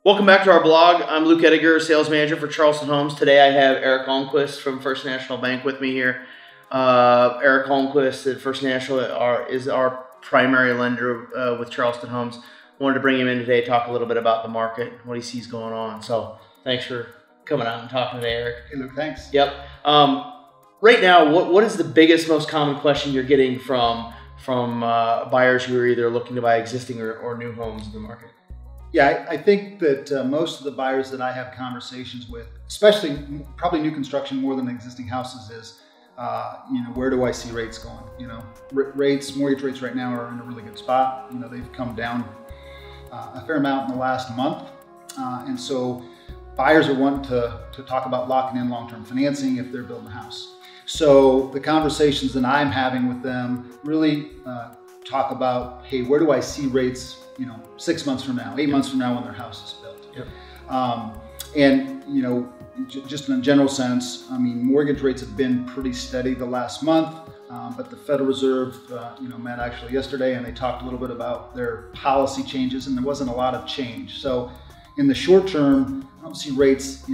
Welcome back to our blog. I'm Luke Ediger, sales manager for Charleston Homes. Today I have Eric Holmquist from First National Bank with me here. Eric Holmquist at First National is our primary lender with Charleston Homes. Wanted to bring him in today, talk a little bit about the market, what he sees going on. So thanks for coming out and talking today, Eric. Hey, Luke, thanks. Yep. Right now, what is the biggest, most common question you're getting from buyers who are either looking to buy existing or new homes in the market? Yeah, I think that most of the buyers that I have conversations with, especially probably new construction more than existing houses, is, where do I see rates going? Mortgage rates right now are in a really good spot. They've come down a fair amount in the last month. And so buyers are wanting to talk about locking in long-term financing if they're building a house. So the conversations that I'm having with them really talk about, hey, where do I see rates 6 months from now, 8 months from now when their house is built. Yep. Just in a general sense, mortgage rates have been pretty steady the last month, but the Federal Reserve, met actually yesterday, and they talked a little bit about their policy changes, and there wasn't a lot of change. So in the short term, I don't see rates,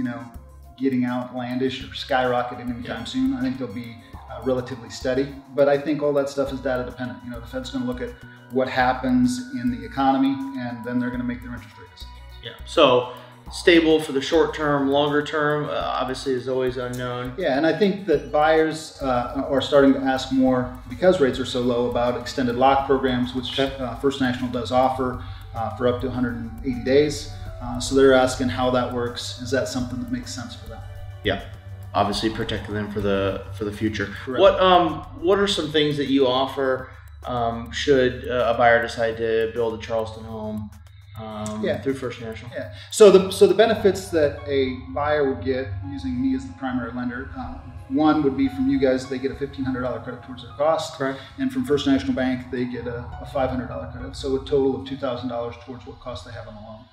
getting outlandish or skyrocketing anytime soon. I think they'll be relatively steady, but I think all that stuff is data dependent. The Fed's going to look at what happens in the economy, and then they're going to make their interest rate decisions. Yeah. So stable for the short term, longer term, obviously is always unknown. Yeah, and I think that buyers are starting to ask more, because rates are so low, about extended lock programs, which First National does offer for up to 180 days. So they're asking how that works. Is that something that makes sense for them? Yeah. Obviously protecting them for the future. Correct. What are some things that you offer should a buyer decide to build a Charleston home through First National? Yeah. So the benefits that a buyer would get using me as the primary lender, one would be from you guys, they get a $1,500 credit towards their cost. Correct. And from First National Bank, they get a $500 credit. So a total of $2,000 towards what cost they have on the loan,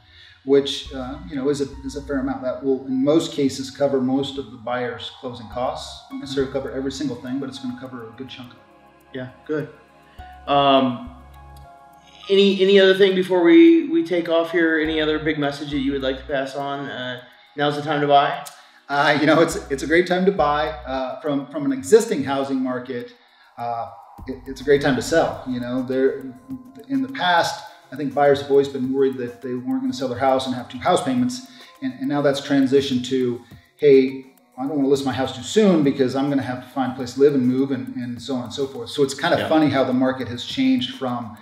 which is a fair amount. That will, in most cases, cover most of the buyer's closing costs. Not necessarily cover every single thing, but it's going to cover a good chunk of it. Yeah, good. Any other thing before we take off here? Any other big message that you would like to pass on? Now's the time to buy. It's a great time to buy from an existing housing market. It's a great time to sell. In the past, I think buyers have always been worried that they weren't going to sell their house and have 2 house payments. And now that's transitioned to, hey, I don't want to list my house too soon because I'm going to have to find a place to live and move and so on and so forth. So it's kind of funny how the market has changed from,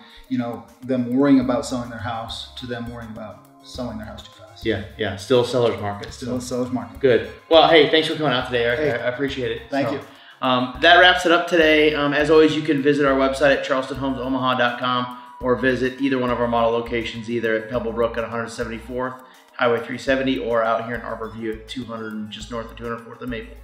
them worrying about selling their house to them worrying about selling their house too fast. Yeah. Still a seller's market. Still a seller's market. Good. Well, hey, thanks for coming out today, Eric. Hey, I appreciate it. Thank you. That wraps it up today. As always, you can visit our website at charlestonhomesomaha.com or visit either one of our model locations, either at Pebblebrook at 174th, Highway 370, or out here in Arbor View at 200, just north of 204th and Maple.